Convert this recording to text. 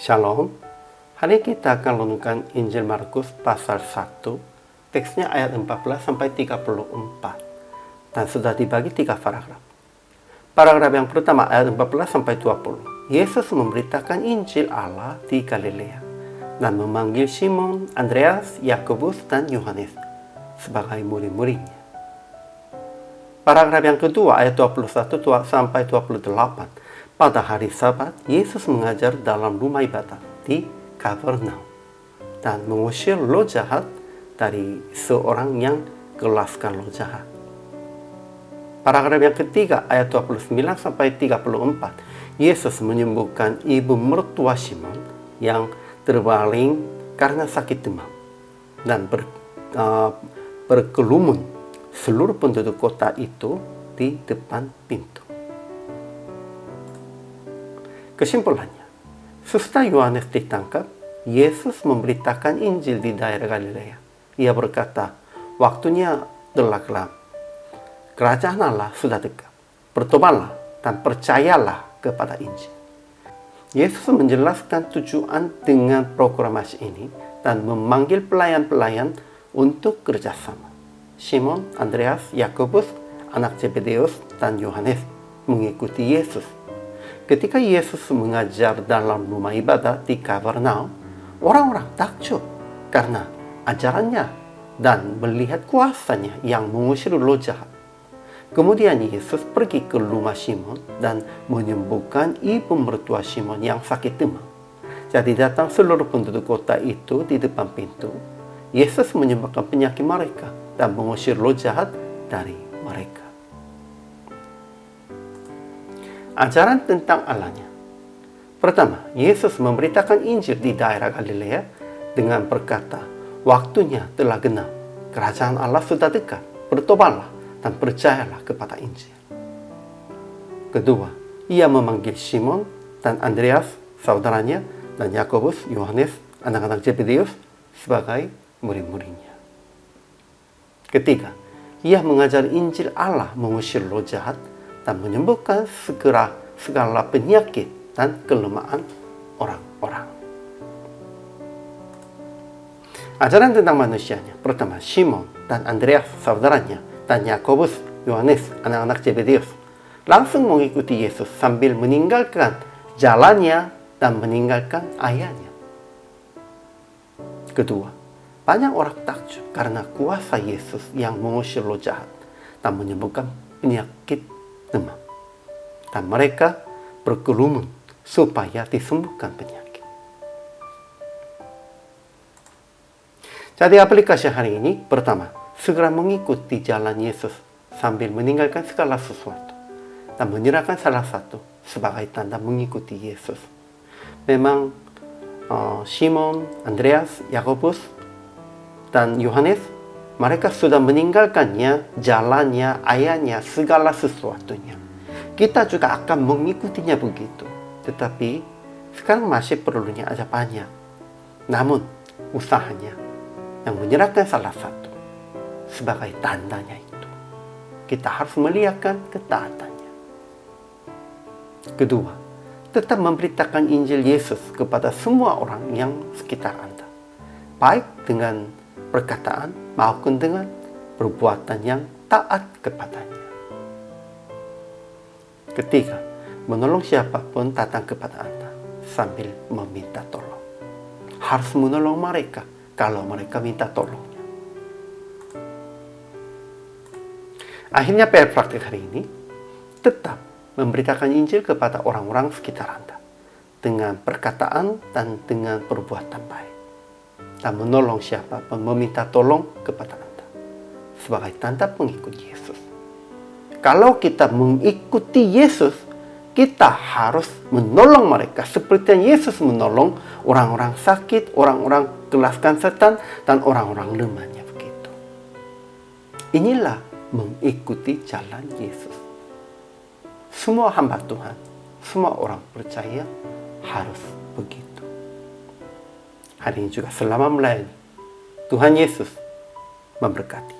Shalom. Hari ini kita akan renungkan Injil Markus pasal 1, teksnya ayat 14 sampai 34. Dan sudah dibagi 3 paragraf. Paragraf yang pertama ayat 14 sampai 20. Yesus memberitakan Injil Allah di Galilea dan memanggil Simon, Andreas, Yakobus, dan Yohanes sebagai murid-muridnya. Paragraf yang kedua ayat 21 sampai 28. Pada hari Sabat, Yesus mengajar dalam rumah ibadah di Kapernaum dan mengusir roh jahat dari seorang yang gelaskan roh jahat. Paragraf yang ketiga ayat 29 sampai 34. Yesus menyembuhkan ibu mertua Simon yang terbaring karena sakit demam dan berkerumun seluruh penduduk kota itu di depan pintu. Kesimpulannya, sesudah Yohanes ditangkap, Yesus memberitakan Injil di daerah Galilea. Ia berkata, waktunya telah gelap. Kerajaan Allah sudah dekat. Bertobatlah dan percayalah kepada Injil. Yesus menjelaskan tujuan dengan proklamasi ini dan memanggil pelayan-pelayan untuk kerjasama. Simon, Andreas, Yakobus, anak Zebedeus, dan Yohanes mengikuti Yesus. Ketika Yesus mengajar dalam rumah ibadah di Kapernaum, orang-orang takjub karena ajarannya dan melihat kuasanya yang mengusir roh jahat. Kemudian Yesus pergi ke rumah Simon dan menyembuhkan ibu mertua Simon yang sakit demam. Jadi datang seluruh penduduk kota itu di depan pintu. Yesus menyembuhkan penyakit mereka dan mengusir roh jahat dari mereka. Ajaran tentang Allahnya. Pertama, Yesus memberitakan Injil di daerah Galilea dengan berkata, waktunya telah genap, kerajaan Allah sudah dekat, bertobatlah dan percayalah kepada Injil. Kedua, ia memanggil Simon dan Andreas, saudaranya, dan Yakobus, Yohanes, anak-anak Zebedeus sebagai murid-muridnya. Ketiga, ia mengajar Injil Allah mengusir roh jahat dan menyembuhkan segala penyakit dan kelemahan orang-orang. Ajaran tentang manusianya. Pertama, Simon dan Andreas, saudaranya, dan Yakobus, Yohanes, anak-anak Zebedeus langsung mengikuti Yesus sambil meninggalkan jalannya dan meninggalkan ayahnya. Kedua, banyak orang takjub karena kuasa Yesus yang mengusir roh jahat dan menyembuhkan penyakit demam. Dan mereka berkerumun supaya disembuhkan penyakit. Jadi aplikasi hari ini, pertama, segera mengikuti jalan Yesus sambil meninggalkan segala sesuatu dan menyerahkan salah satu sebagai tanda mengikuti Yesus. Memang Simon, Andreas, Yakobus, dan Yohanes, mereka sudah meninggalkannya, jalannya, ayahnya, segala sesuatunya. Kita juga akan mengikutinya begitu. Tetapi sekarang masih perlunya ada banyak. Namun usahanya yang menyerahkan salah satu sebagai tandanya itu. Kita harus melihatkan ketaatannya. Kedua, tetap memberitakan Injil Yesus kepada semua orang yang sekitar Anda. Baik dengan perkataan maupun dengan perbuatan yang taat kepadanya. Ketiga, menolong siapapun datang kepada Anda sambil meminta tolong. Harus menolong mereka kalau mereka minta tolongnya. Akhirnya PR praktik hari ini, tetap memberitakan Injil kepada orang-orang sekitar Anda dengan perkataan dan dengan perbuatan baik. Dan menolong siapapun meminta tolong kepada Anda sebagai tanda pengikut Yesus. Kalau kita mengikuti Yesus, kita harus menolong mereka seperti yang Yesus menolong orang-orang sakit, orang-orang gelaskan setan, dan orang-orang lemahnya begitu. Inilah mengikuti jalan Yesus. Semua hamba Tuhan, semua orang percaya harus begitu. Hari ini juga selamat melayani. Tuhan Yesus memberkati.